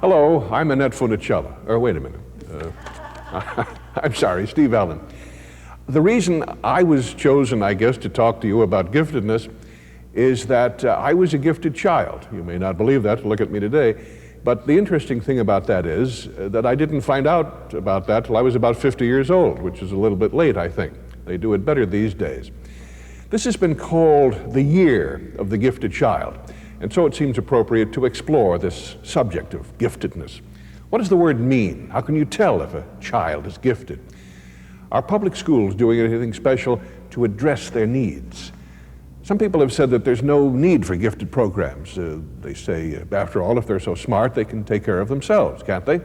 Hello, I'm Annette Funicello. Or wait a minute. I'm sorry, Steve Allen. The reason I was chosen, I guess, to talk to you about giftedness is that I was a gifted child. You may not believe that, look at me today. But the interesting thing about that is that I didn't find out about that till I was about 50 years old, which is a little bit late, I think. They do it better these days. This has been called the year of the gifted child, and so it seems appropriate to explore this subject of giftedness. What does the word mean? How can you tell if a child is gifted? Are public schools doing anything special to address their needs? Some people have said that there's no need for gifted programs. They say, after all, if they're so smart, they can take care of themselves, can't they?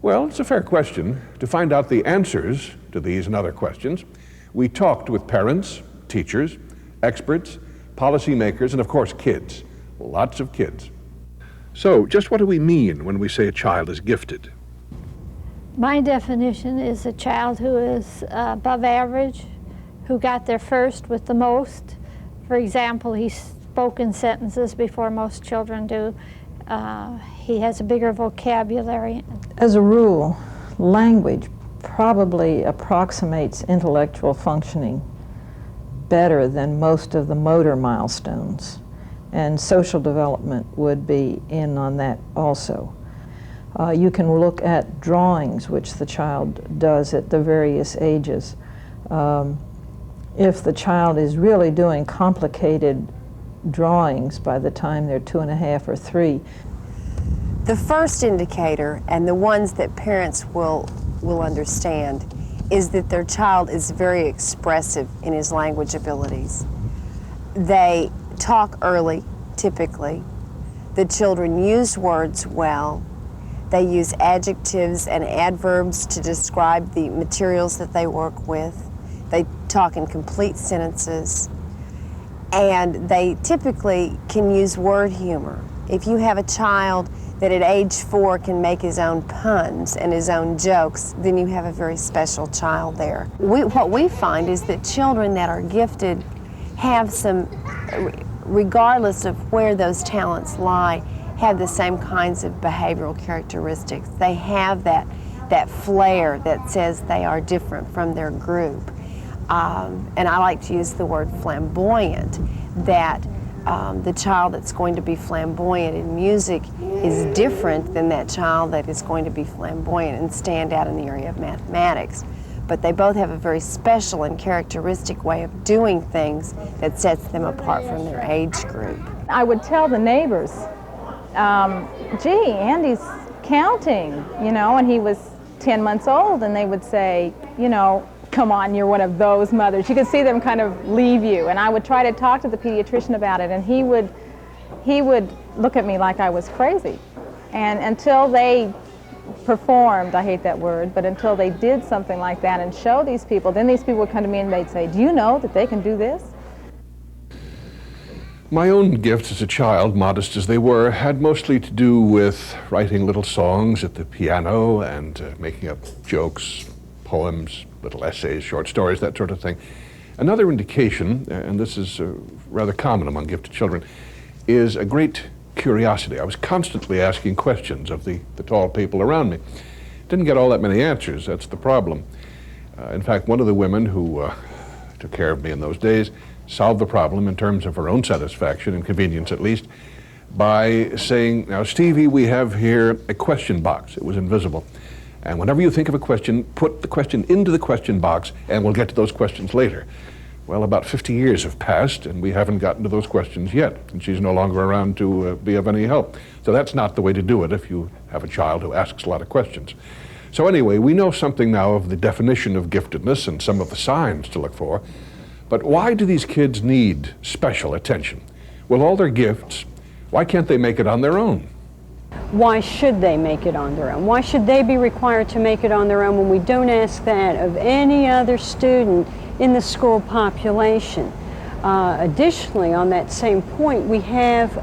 Well, it's a fair question. To find out the answers to these and other questions, we talked with parents, teachers, experts, policymakers, and of course kids. Lots of kids. So, just what do we mean when we say a child is gifted? My definition is a child who is above average, who got there first with the most. For example, he's spoken sentences before most children do. He has a bigger vocabulary. As a rule, language probably approximates intellectual functioning better than most of the motor milestones, and social development would be in on that also. You can look at drawings which the child does at the various ages. If the child is really doing complicated drawings by the time they're 2.5 or 3. The first indicator, and the ones that parents will understand, is that their child is very expressive in his language abilities. They talk early, typically. The children use words well. They use adjectives and adverbs to describe the materials that they work with. They talk in complete sentences. And they typically can use word humor. If you have a child that at age 4 can make his own puns and his own jokes, then you have a very special child there. What we find is that children that are gifted have some, regardless of where those talents lie, have the same kinds of behavioral characteristics. They have that flair that says they are different from their group. And I like to use the word flamboyant, that the child that's going to be flamboyant in music is different than that child that is going to be flamboyant and stand out in the area of mathematics. But they both have a very special and characteristic way of doing things that sets them apart from their age group. I would tell the neighbors, gee, Andy's counting, and he was 10 months old, and they would say, come on, you're one of those mothers. You could see them kind of leave you, and I would try to talk to the pediatrician about it, and he would look at me like I was crazy. And until they performed, I hate that word, but until they did something like that and show these people, then these people would come to me and they'd say, do you know that they can do this? My own gifts as a child, modest as they were, had mostly to do with writing little songs at the piano and making up jokes, poems, little essays, short stories, that sort of thing. Another indication, and this is rather common among gifted children, is a great curiosity. I was constantly asking questions of the tall people around me. Didn't get all that many answers, that's the problem. In fact, one of the women who took care of me in those days solved the problem in terms of her own satisfaction and convenience at least by saying, now Stevie, we have here a question box. It was invisible. And whenever you think of a question, put the question into the question box and we'll get to those questions later. Well, about 50 years have passed and we haven't gotten to those questions yet, and she's no longer around to be of any help. So that's not the way to do it if you have a child who asks a lot of questions. So anyway, we know something now of the definition of giftedness and some of the signs to look for, but why do these kids need special attention? With all their gifts, why can't they make it on their own? Why should they make it on their own? Why should they be required to make it on their own when we don't ask that of any other student in the school population? Additionally, on that same point, we have,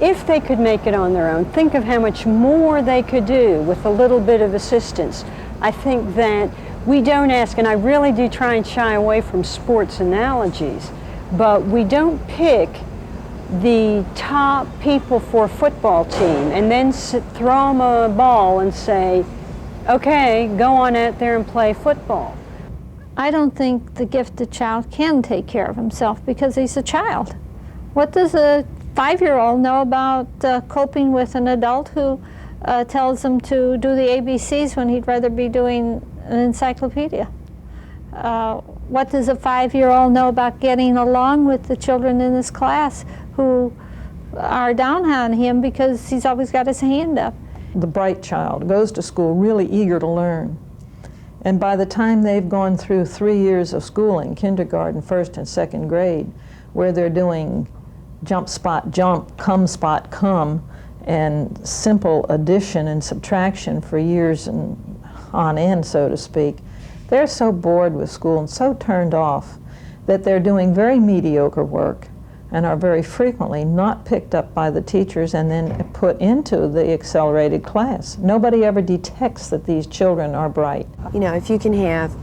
if they could make it on their own, think of how much more they could do with a little bit of assistance. I think that we don't ask, and I really do try and shy away from sports analogies, but we don't pick the top people for a football team and then throw them a ball and say, okay, go on out there and play football. I don't think the gifted child can take care of himself because he's a child. What does a 5-year-old know about coping with an adult who tells him to do the ABCs when he'd rather be doing an encyclopedia? What does a 5-year-old know about getting along with the children in his class who are down on him because he's always got his hand up? The bright child goes to school really eager to learn. And by the time they've gone through 3 years of schooling, kindergarten, first and second grade, where they're doing jump, spot, jump, spot, come, and simple addition and subtraction for years and on end, so to speak, they're so bored with school and so turned off that they're doing very mediocre work and are very frequently not picked up by the teachers and then put into the accelerated class. Nobody ever detects that these children are bright. You know, if you can have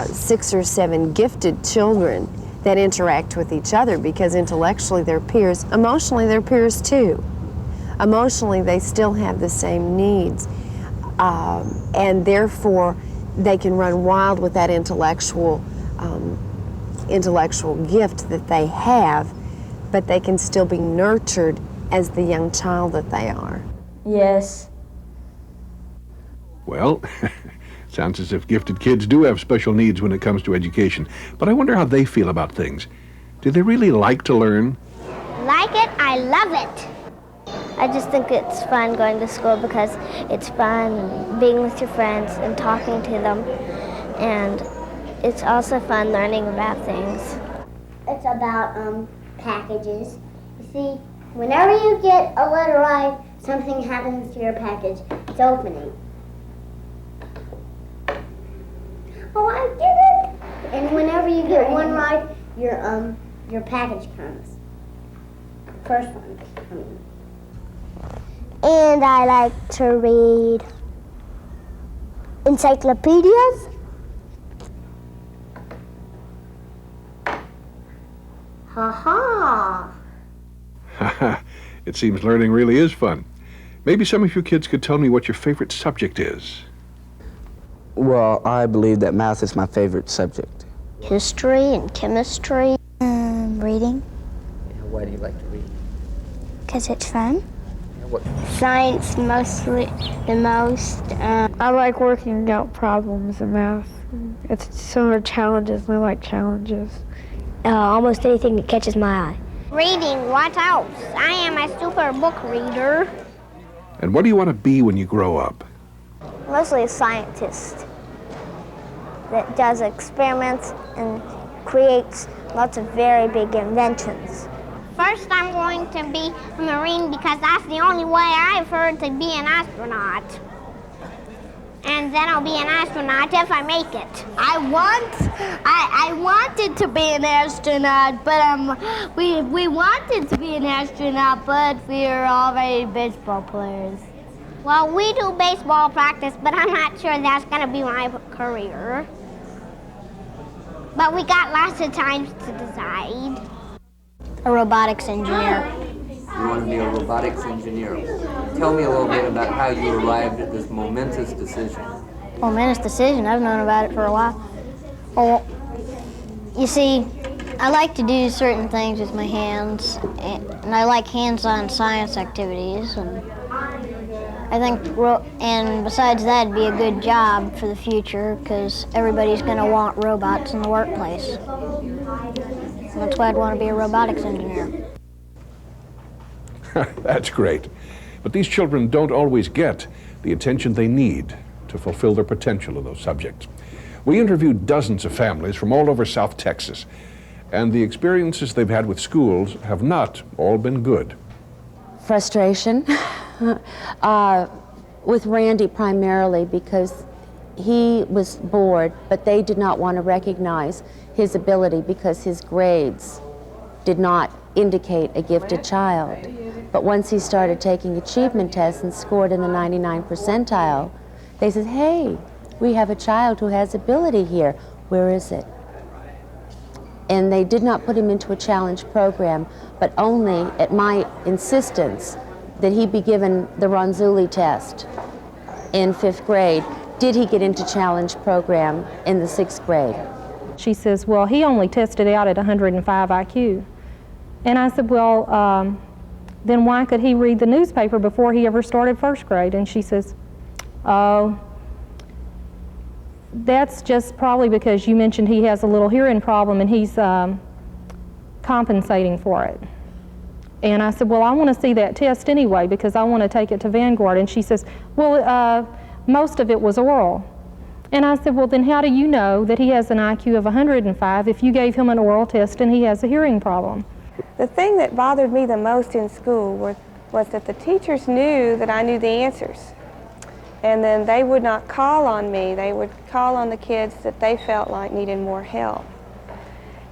6 or 7 gifted children that interact with each other because intellectually they're peers, emotionally they're peers too. Emotionally they still have the same needs, and therefore they can run wild with that intellectual gift that they have, but they can still be nurtured as the young child that they are. Yes. Well, sounds as if gifted kids do have special needs when it comes to education. But I wonder how they feel about things. Do they really like to learn? Like it, I love it. I just think it's fun going to school because it's fun being with your friends and talking to them. And it's also fun learning about things. It's about packages. You see, whenever you get a letter right, something happens to your package. It's opening. Oh, I did it! And whenever you get one right, your package comes. First one. And I like to read encyclopedias. Ha ha! It seems learning really is fun. Maybe some of you kids could tell me what your favorite subject is. Well, I believe that math is my favorite subject. History and chemistry. Reading. Why do you like to read? Because it's fun. What? Science mostly the most. I like working out problems in math. It's some of the challenges, and I like challenges. Almost anything that catches my eye. Reading, what else? I am a super book reader. And what do you want to be when you grow up? Mostly a scientist that does experiments and creates lots of very big inventions. First, I'm going to be a Marine because that's the only way I've heard to be an astronaut. And then I'll be an astronaut if I make it. I wanted to be an astronaut, but we wanted to be an astronaut, but we're already baseball players. Well, we do baseball practice, but I'm not sure that's going to be my career. But we got lots of times to decide. A robotics engineer. You want to be a robotics engineer. Tell me a little bit about how you arrived at this momentous decision. Momentous decision? I've known about it for a while. Well, you see, I like to do certain things with my hands, and I like hands-on science activities, and I think, and besides that, it'd be a good job for the future because everybody's going to want robots in the workplace. That's why I'd want to be a robotics engineer. That's great. But these children don't always get the attention they need to fulfill their potential in those subjects. We interviewed dozens of families from all over South Texas, and the experiences they've had with schools have not all been good. Frustration with Randy primarily because he was bored, but they did not want to recognize his ability because his grades did not indicate a gifted child. But once he started taking achievement tests and scored in the 99 percentile, they said, hey, we have a child who has ability here. Where is it? and they did not put him into a challenge program, but only at my insistence that he be given the Ronzulli test in 5th grade. Did he get into challenge program in the 6th grade? She says, well, he only tested out at 105 IQ. And I said, well, then why could he read the newspaper before he ever started 1st grade? And she says, oh, that's just probably because you mentioned he has a little hearing problem and he's compensating for it. And I said, well, I want to see that test anyway because I want to take it to Vanguard. And she says, well, most of it was oral. And I said, well, then how do you know that he has an IQ of 105 if you gave him an oral test and he has a hearing problem? The thing that bothered me the most in school was that the teachers knew that I knew the answers. And then they would not call on me. They would call on the kids that they felt like needed more help.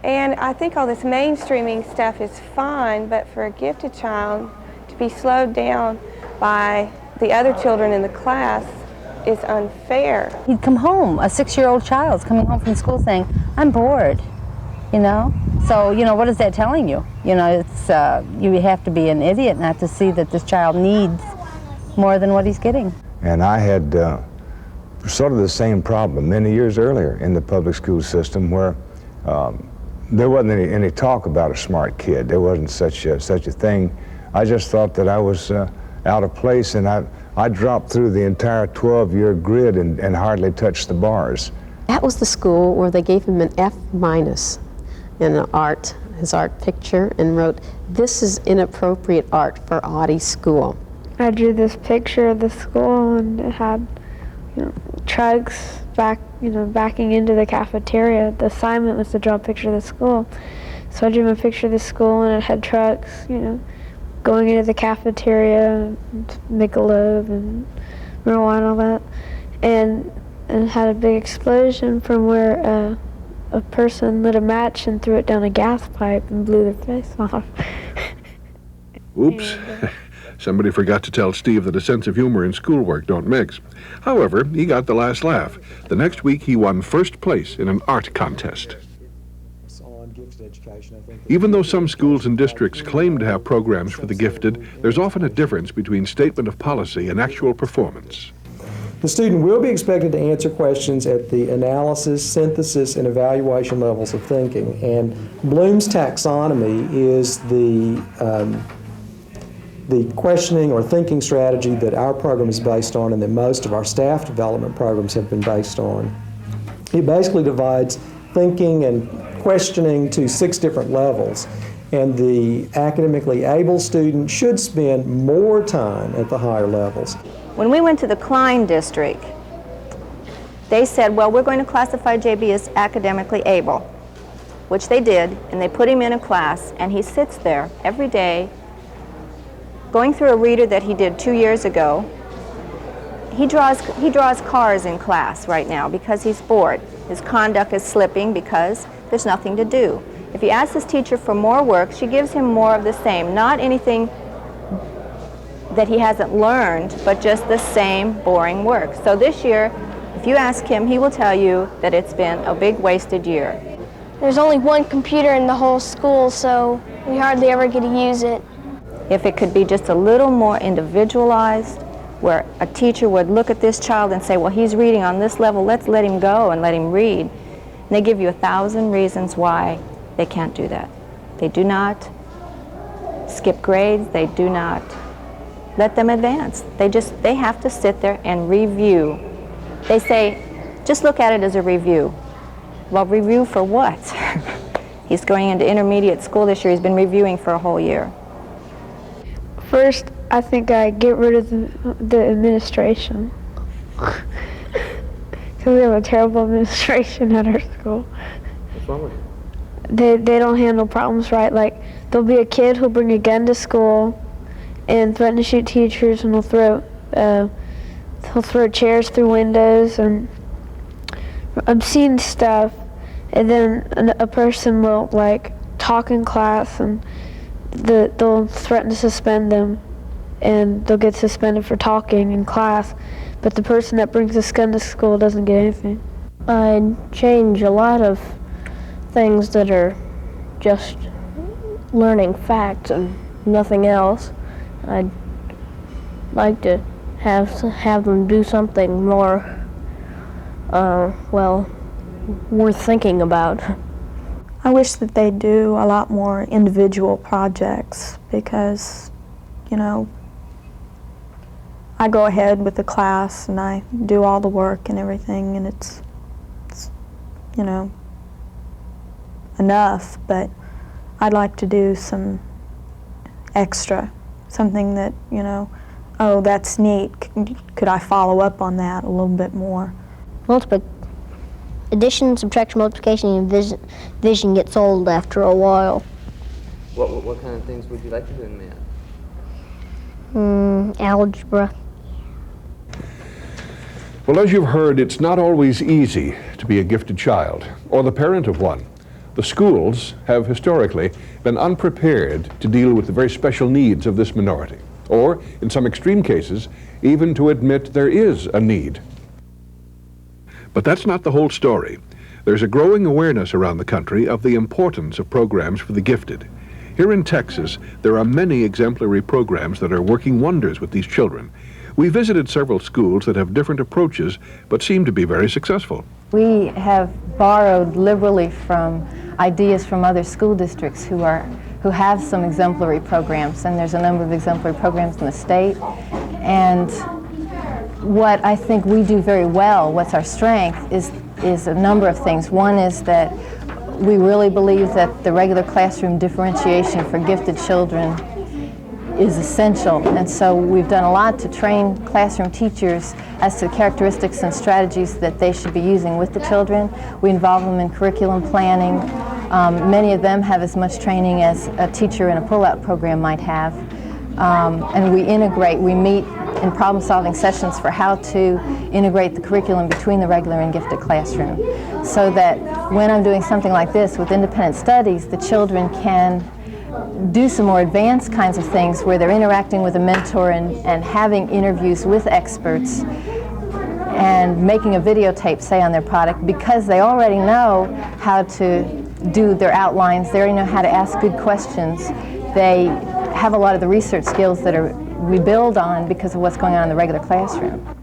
And I think all this mainstreaming stuff is fine, but for a gifted child to be slowed down by the other children in the class is unfair. He'd come home, a 6-year-old child's coming home from school saying, I'm bored, you know? So, you know, what is that telling you? You know, it's, you have to be an idiot not to see that this child needs more than what he's getting. And I had sort of the same problem many years earlier in the public school system where there wasn't any talk about a smart kid. There wasn't such a thing. I just thought that I was out of place, and I dropped through the entire 12-year grid and hardly touched the bars. That was the school where they gave him an F- in art, his art picture, and wrote, "This is inappropriate art for Audie School." I drew this picture of the school, and it had, you know, trucks backing into the cafeteria. The assignment was to draw a picture of the school. So I drew a picture of the school, and it had trucks, you know, going into the cafeteria, and Michelob and marijuana and all that. And it had a big explosion from where a person lit a match and threw it down a gas pipe and blew their face off. Oops. Somebody forgot to tell Steve that a sense of humor and schoolwork don't mix. However, he got the last laugh. The next week, he won 1st place in an art contest. Even though some schools and districts claim to have programs for the gifted, there's often a difference between statement of policy and actual performance. The student will be expected to answer questions at the analysis, synthesis, and evaluation levels of thinking. And Bloom's taxonomy is the questioning or thinking strategy that our program is based on and that most of our staff development programs have been based on. It basically divides thinking and questioning to 6 different levels. And the academically able student should spend more time at the higher levels. When we went to the Klein district, they said, well, we're going to classify JB as academically able, which they did, and they put him in a class, and he sits there every day going through a reader that he did 2 years ago. He draws cars in class right now because he's bored. His conduct is slipping because there's nothing to do. If he asks his teacher for more work, she gives him more of the same, not anything that he hasn't learned, but just the same boring work. So this year, if you ask him, he will tell you that it's been a big wasted year. There's only one computer in the whole school, so we hardly ever get to use it. If it could be just a little more individualized, where a teacher would look at this child and say, well, he's reading on this level, let's let him go and let him read. And they give you 1,000 reasons why they can't do that. They do not skip grades, they do not let them advance. They have to sit there and review. They say, just look at it as a review. Well, review for what? He's going into intermediate school this year. He's been reviewing for a whole year. First, I think I get rid of the administration. Because we have a terrible administration at our school. What's wrong with it? They don't handle problems right. Like, there'll be a kid who'll bring a gun to school and threaten to shoot teachers, and he'll throw chairs through windows and obscene stuff. And then a person will like talk in class, and they'll threaten to suspend them, and they'll get suspended for talking in class. But the person that brings this gun to school doesn't get anything. I'd change a lot of things that are just learning facts and nothing else. I'd like to have them do something more, well, worth thinking about. I wish that they do a lot more individual projects because, you know, I go ahead with the class and I do all the work and everything, and it's you know, enough, but I'd like to do some extra, something that, you know, oh, that's neat. Could I follow up on that a little bit more? Addition, subtraction, multiplication, and division gets old after a while. What kind of things would you like to do in math? Algebra. Well, as you've heard, it's not always easy to be a gifted child or the parent of one. The schools have historically been unprepared to deal with the very special needs of this minority, or in some extreme cases, even to admit there is a need. But that's not the whole story. There's a growing awareness around the country of the importance of programs for the gifted. Here in Texas, there are many exemplary programs that are working wonders with these children. We visited several schools that have different approaches, but seem to be very successful. We have borrowed liberally from ideas from other school districts who have some exemplary programs, and there's a number of exemplary programs in the state. And what I think we do very well, what's our strength, is a number of things. One is that we really believe that the regular classroom differentiation for gifted children is essential, and so we've done a lot to train classroom teachers as to the characteristics and strategies that they should be using with the children. We involve them in curriculum planning. Many of them have as much training as a teacher in a pull-out program might have. And we meet in problem-solving sessions for how to integrate the curriculum between the regular and gifted classroom, so that when I'm doing something like this with independent studies, the children can do some more advanced kinds of things where they're interacting with a mentor and having interviews with experts and making a videotape, say, on their product, because they already know how to do their outlines, they already know how to ask good questions. They have a lot of the research skills that we build on because of what's going on in the regular classroom.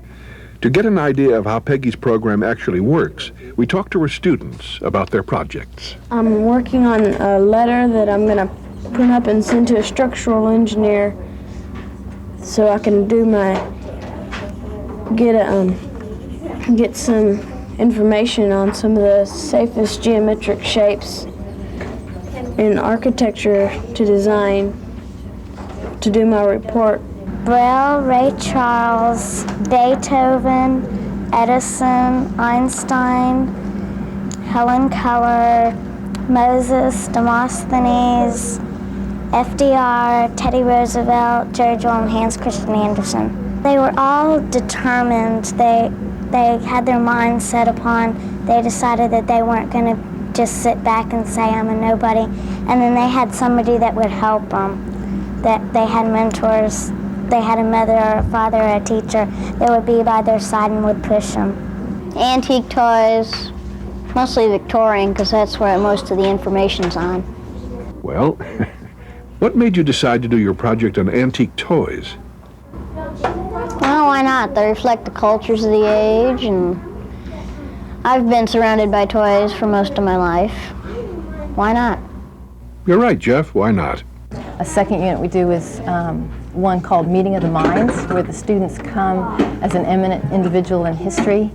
To get an idea of how Peggy's program actually works, we talked to her students about their projects. I'm working on a letter that I'm going to print up and send to a structural engineer so I can do get some information on some of the safest geometric shapes in architecture to design to do my report. Braille, Ray Charles, Beethoven, Edison, Einstein, Helen Keller, Moses, Demosthenes, FDR, Teddy Roosevelt, Jerry Joel, and Hans Christian Andersen. They were all determined. They had their minds set upon, they decided that they weren't going to just sit back and say, I'm a nobody. And then they had somebody that would help them. That they had mentors. They had a mother or a father or a teacher that would be by their side and would push them. Antique toys, mostly Victorian, because that's where most of the information's on. Well, what made you decide to do your project on antique toys? Well, why not? They reflect the cultures of the age, and I've been surrounded by toys for most of my life. Why not? You're right, Jeff. Why not? A second unit we do is one called Meeting of the Minds, where the students come as an eminent individual in history,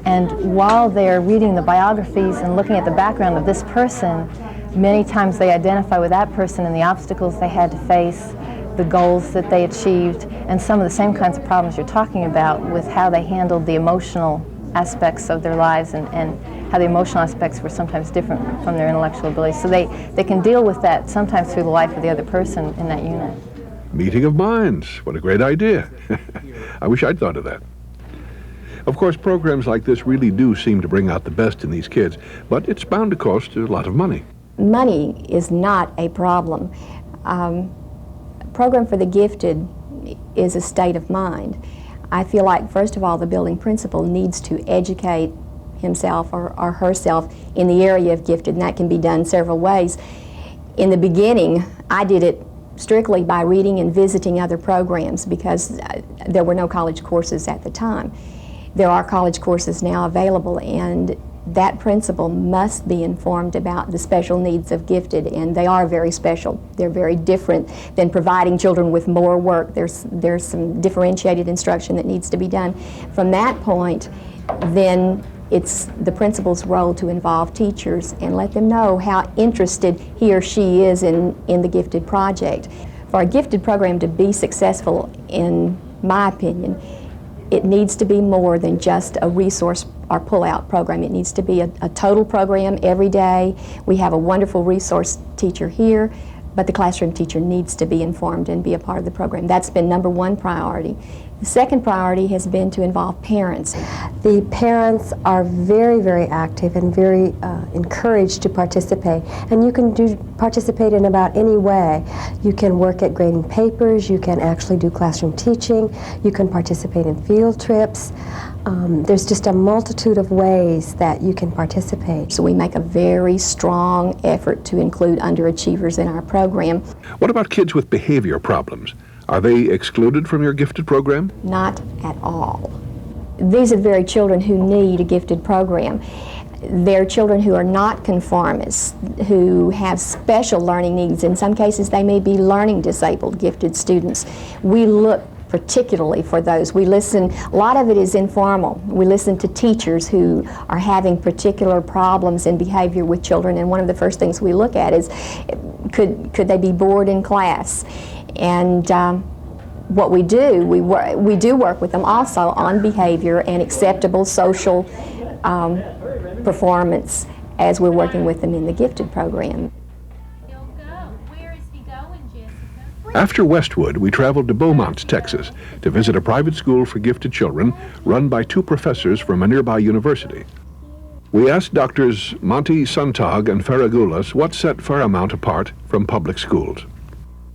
and while they're reading the biographies and looking at the background of this person, many times they identify with that person and the obstacles they had to face, the goals that they achieved, and some of the same kinds of problems you're talking about with how they handled the emotional aspects of their lives and how the emotional aspects were sometimes different from their intellectual abilities. So they can deal with that sometimes through the life of the other person in that unit. Meeting of minds. What a great idea. I wish I'd thought of that. Of course, programs like this really do seem to bring out the best in these kids, but it's bound to cost a lot of money. Money is not a problem. A program for the gifted is a state of mind. I feel like, first of all, the building principal needs to educate himself or herself in the area of gifted, and that can be done several ways. In the beginning, I did it strictly by reading and visiting other programs because there were no college courses at the time. There are college courses now available, and that principal must be informed about the special needs of gifted, and they are very special. They're very different than providing children with more work. There's some differentiated instruction that needs to be done. From that point, then it's the principal's role to involve teachers and let them know how interested he or she is in the gifted project. For a gifted program to be successful, in my opinion, it needs to be more than just a resource or pull-out program. It needs to be a total program every day. We have a wonderful resource teacher here, but the classroom teacher needs to be informed and be a part of the program. That's been number one priority. The second priority has been to involve parents. The parents are very, very active and very encouraged to participate. And you can participate in about any way. You can work at grading papers, you can actually do classroom teaching, you can participate in field trips. There's just a multitude of ways that you can participate. So we make a very strong effort to include underachievers in our program. What about kids with behavior problems? Are they excluded from your gifted program? Not at all. These are the very children who need a gifted program. They're children who are not conformists, who have special learning needs. In some cases, they may be learning disabled gifted students. We look particularly for those. We listen, a lot of it is informal. We listen to teachers who are having particular problems in behavior with children, and one of the first things we look at is, could they be bored in class? And what we do, we do work with them also on behavior and acceptable social performance as we're working with them in the gifted program. After Westwood, we traveled to Beaumont, Texas, to visit a private school for gifted children run by two professors from a nearby university. We asked Doctors Monty Suntag and Faragoulas what set Fairmount apart from public schools.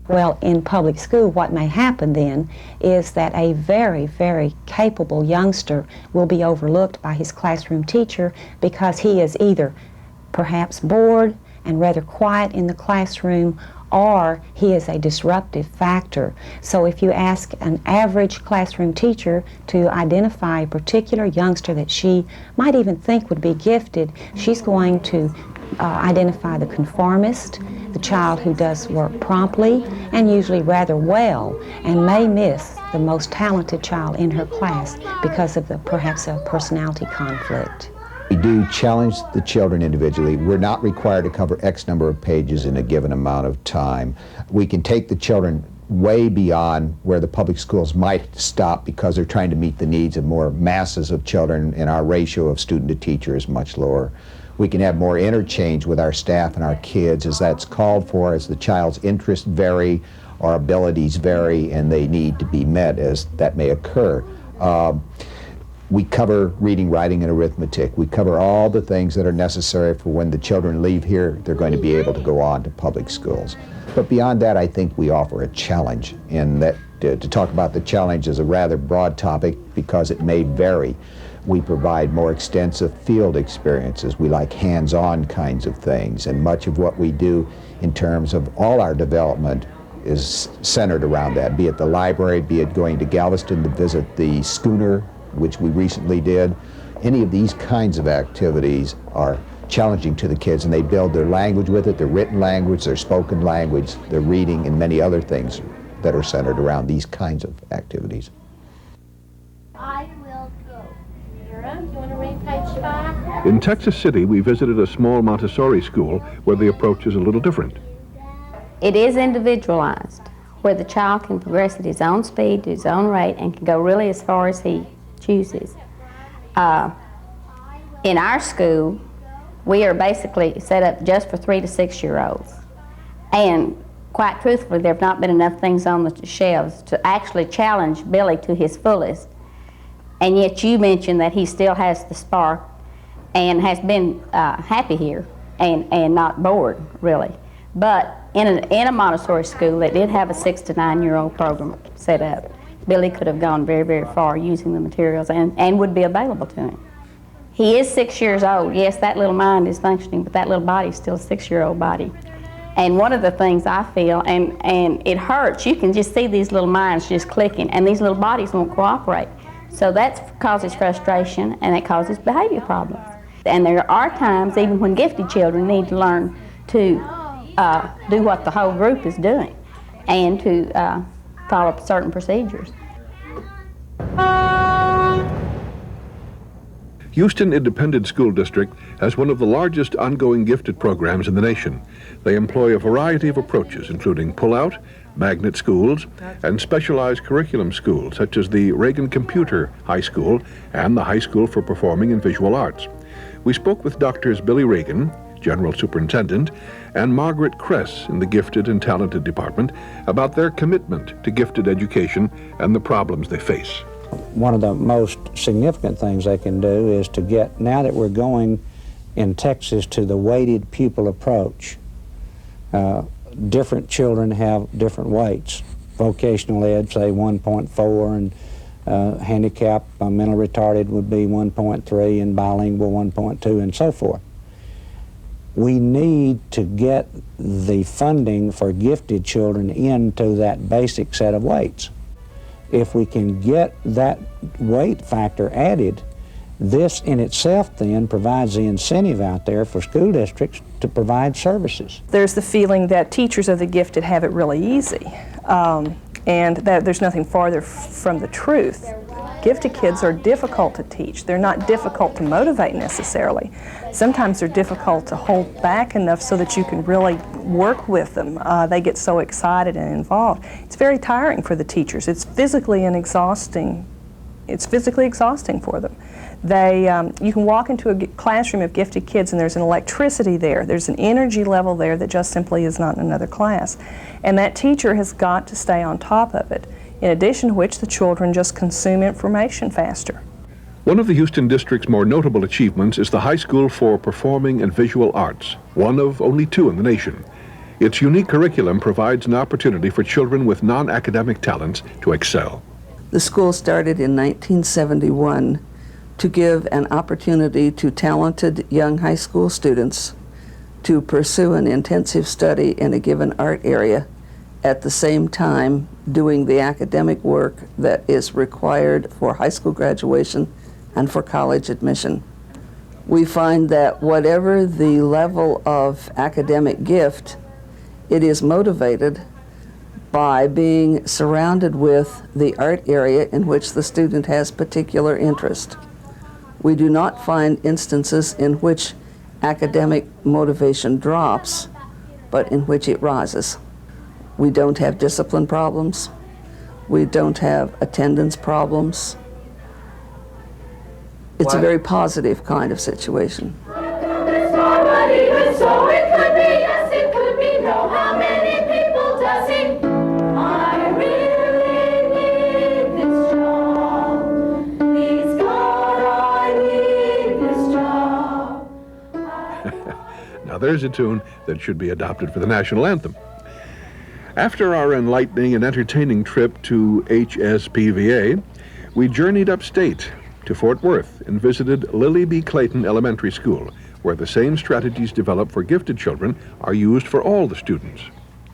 Well, in public school, what may happen then is that a very, very capable youngster will be overlooked by his classroom teacher because he is either perhaps bored and rather quiet in the classroom, or he is a disruptive factor. So if you ask an average classroom teacher to identify a particular youngster that she might even think would be gifted, she's going to identify the conformist, the child who does work promptly and usually rather well, and may miss the most talented child in her class because of perhaps a personality conflict. We do challenge the children individually. We're not required to cover X number of pages in a given amount of time. We can take the children way beyond where the public schools might stop because they're trying to meet the needs of more masses of children, and our ratio of student to teacher is much lower. We can have more interchange with our staff and our kids as that's called for, as the child's interests vary, our abilities vary, and they need to be met as that may occur. We cover reading, writing, and arithmetic. We cover all the things that are necessary for when the children leave here, they're going to be able to go on to public schools. But beyond that, I think we offer a challenge, and that to talk about the challenge is a rather broad topic because it may vary. We provide more extensive field experiences. We like hands-on kinds of things, and much of what we do in terms of all our development is centered around that, be it the library, be it going to Galveston to visit the schooner, which we recently did. Any of these kinds of activities are challenging to the kids, and they build their language with it, their written language, their spoken language, their reading, and many other things that are centered around these kinds of activities. I will go. Mira, do you want to read page 5? In Texas City, we visited a small Montessori school where the approach is a little different. It is individualized, where the child can progress at his own speed, at his own rate, and can go really as far as he chooses. In our school, we are basically set up just for 3 to 6 year olds. And quite truthfully, there have not been enough things on the shelves to actually challenge Billy to his fullest. And yet you mentioned that he still has the spark and has been happy here and not bored, really. But in a Montessori school that did have a 6 to 9 year old program set up, Billy could have gone very, very far using the materials and would be available to him. He is 6 years old. Yes, that little mind is functioning, but that little body is still a 6-year-old body. And one of the things I feel, and it hurts, you can just see these little minds just clicking, and these little bodies won't cooperate. So that causes frustration, and it causes behavior problems. And there are times, even when gifted children need to learn to do what the whole group is doing, and to follow certain procedures. Houston Independent School District has one of the largest ongoing gifted programs in the nation. They employ a variety of approaches, including pull-out, magnet schools, and specialized curriculum schools, such as the Reagan Computer High School and the High School for Performing and Visual Arts. We spoke with Drs. Billy Reagan, General Superintendent, and Margaret Kress in the Gifted and Talented Department about their commitment to gifted education and the problems they face. One of the most significant things they can do is to get, now that we're going in Texas to the weighted pupil approach, different children have different weights. Vocational ed, say 1.4, and handicap, mental retarded would be 1.3, and bilingual 1.2, and so forth. We need to get the funding for gifted children into that basic set of weights. If we can get that weight factor added, this in itself then provides the incentive out there for school districts to provide services. There's the feeling that teachers of the gifted have it really easy, and that there's nothing farther from the truth. Gifted kids are difficult to teach. They're not difficult to motivate necessarily. Sometimes they're difficult to hold back enough so that you can really work with them. They get so excited and involved. It's very tiring for the teachers. It's physically exhausting for them. You can walk into a classroom of gifted kids and there's an electricity there. There's an energy level there that just simply is not in another class. And that teacher has got to stay on top of it. In addition to which, the children just consume information faster. One of the Houston District's more notable achievements is the High School for Performing and Visual Arts, one of only 2 in the nation. Its unique curriculum provides an opportunity for children with non-academic talents to excel. The school started in 1971 to give an opportunity to talented young high school students to pursue an intensive study in a given art area, at the same time doing the academic work that is required for high school graduation and for college admission. We find that whatever the level of academic gift, it is motivated by being surrounded with the art area in which the student has particular interest. We do not find instances in which academic motivation drops, but in which it rises. We don't have discipline problems. We don't have attendance problems. It's a very positive kind of situation. Now there's a tune that should be adopted for the national anthem. After our enlightening and entertaining trip to HSPVA, we journeyed upstate to Fort Worth and visited Lily B. Clayton Elementary School, where the same strategies developed for gifted children are used for all the students.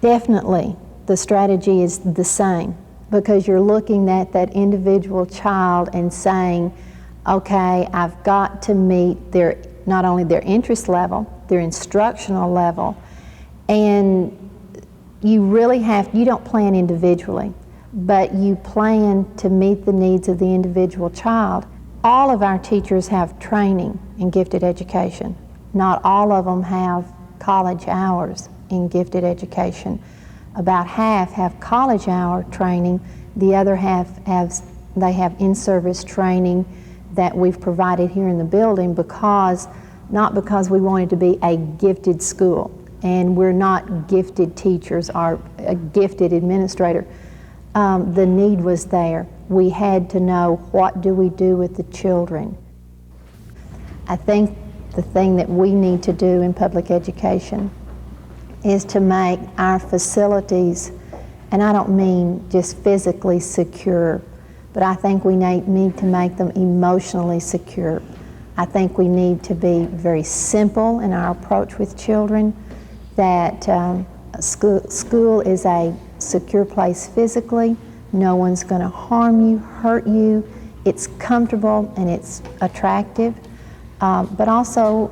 Definitely, the strategy is the same, because you're looking at that individual child and saying, okay, I've got to meet not only their interest level, their instructional level, and you don't plan individually, but you plan to meet the needs of the individual child. All of our teachers have training in gifted education. Not all of them have college hours in gifted education. About half have college hour training. The other half they have in-service training that we've provided here in the building not because we wanted to be a gifted school, and we're not gifted teachers or a gifted administrator. The need was there. We had to know, what do we do with the children? I think the thing that we need to do in public education is to make our facilities, and I don't mean just physically secure, but I think we need to make them emotionally secure. I think we need to be very simple in our approach with children, that school is a secure place physically. No one's going to harm you, hurt you. It's comfortable and it's attractive. But also,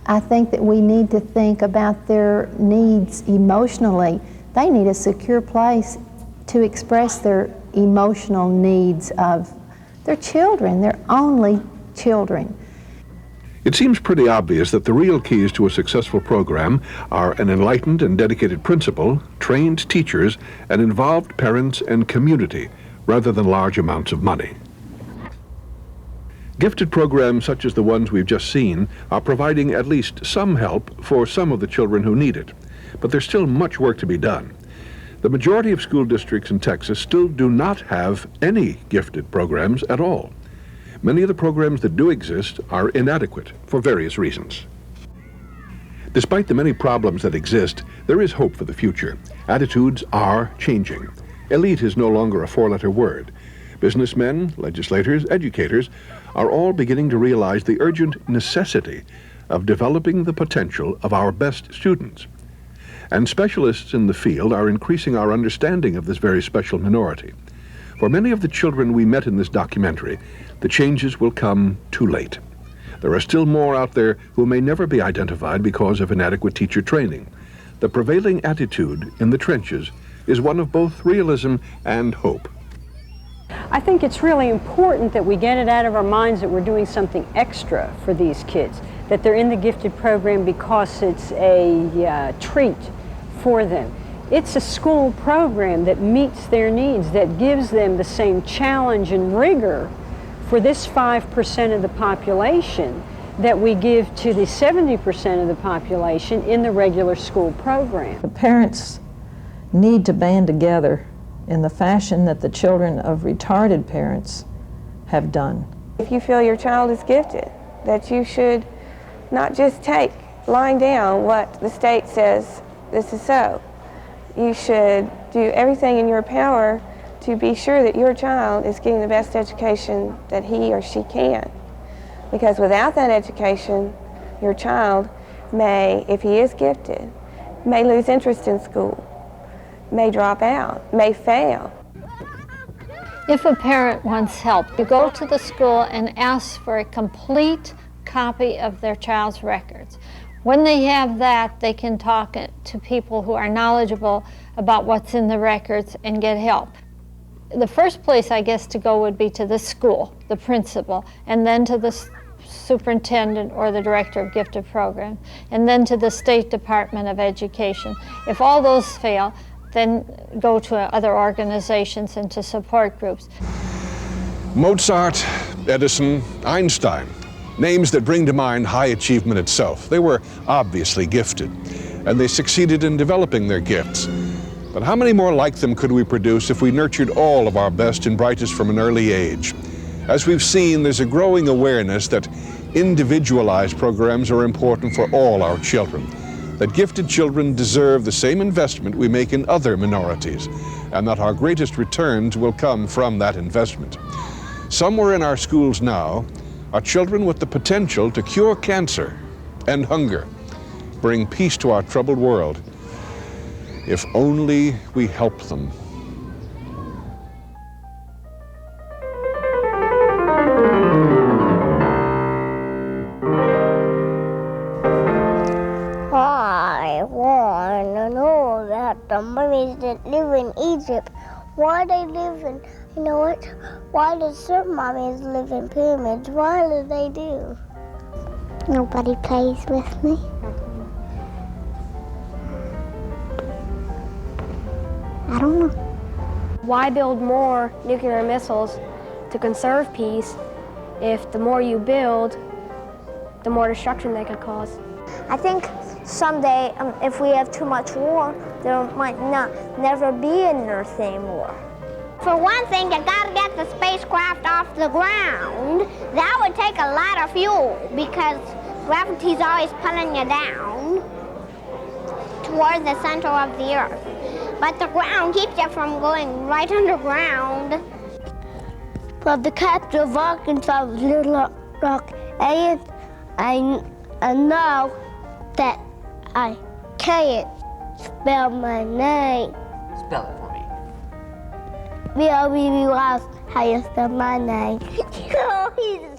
I think that we need to think about their needs emotionally. They need a secure place to express their emotional needs of their children, their only children. It seems pretty obvious that the real keys to a successful program are an enlightened and dedicated principal, trained teachers, and involved parents and community, rather than large amounts of money. Gifted programs such as the ones we've just seen are providing at least some help for some of the children who need it, but there's still much work to be done. The majority of school districts in Texas still do not have any gifted programs at all. Many of the programs that do exist are inadequate for various reasons. Despite the many problems that exist, there is hope for the future. Attitudes are changing. Elite is no longer a four-letter word. Businessmen, legislators, educators are all beginning to realize the urgent necessity of developing the potential of our best students. And specialists in the field are increasing our understanding of this very special minority. For many of the children we met in this documentary, the changes will come too late. There are still more out there who may never be identified because of inadequate teacher training. The prevailing attitude in the trenches is one of both realism and hope. I think it's really important that we get it out of our minds that we're doing something extra for these kids, that they're in the gifted program because it's a treat for them. It's a school program that meets their needs, that gives them the same challenge and rigor for this 5% of the population that we give to the 70% of the population in the regular school program. The parents need to band together in the fashion that the children of retarded parents have done. If you feel your child is gifted, that you should not just take lying down what the state says this is so. You should do everything in your power to be sure that your child is getting the best education that he or she can. Because without that education, your child may, if he is gifted, may lose interest in school, may drop out, may fail. If a parent wants help, you go to the school and ask for a complete copy of their child's records. When they have that, they can talk to people who are knowledgeable about what's in the records and get help. The first place, I guess, to go would be to the school, the principal, and then to the superintendent or the director of gifted program, and then to the State Department of Education. If all those fail, then go to other organizations and to support groups. Mozart, Edison, Einstein, names that bring to mind high achievement itself. They were obviously gifted, and they succeeded in developing their gifts. But how many more like them could we produce if we nurtured all of our best and brightest from an early age? As we've seen, there's a growing awareness that individualized programs are important for all our children, that gifted children deserve the same investment we make in other minorities, and that our greatest returns will come from that investment. Somewhere in our schools now are children with the potential to cure cancer and hunger, bring peace to our troubled world, if only we help them. I want to know that the mummies that live in Egypt, why they live in, you know what, why do some mummies live in pyramids? Why do they do? Nobody plays with me. I don't know. Why build more nuclear missiles to conserve peace if the more you build, the more destruction they could cause? I think someday, if we have too much war, there might never be an Earth anymore. For one thing, you gotta get the spacecraft off the ground. That would take a lot of fuel because gravity's always pulling you down towards the center of the Earth. But the ground keeps you from going right underground. Well, the captive Arkansas was little rock, and I know that I can't spell my name. Spell it for me. We all really lost how you spell my name. Oh, he's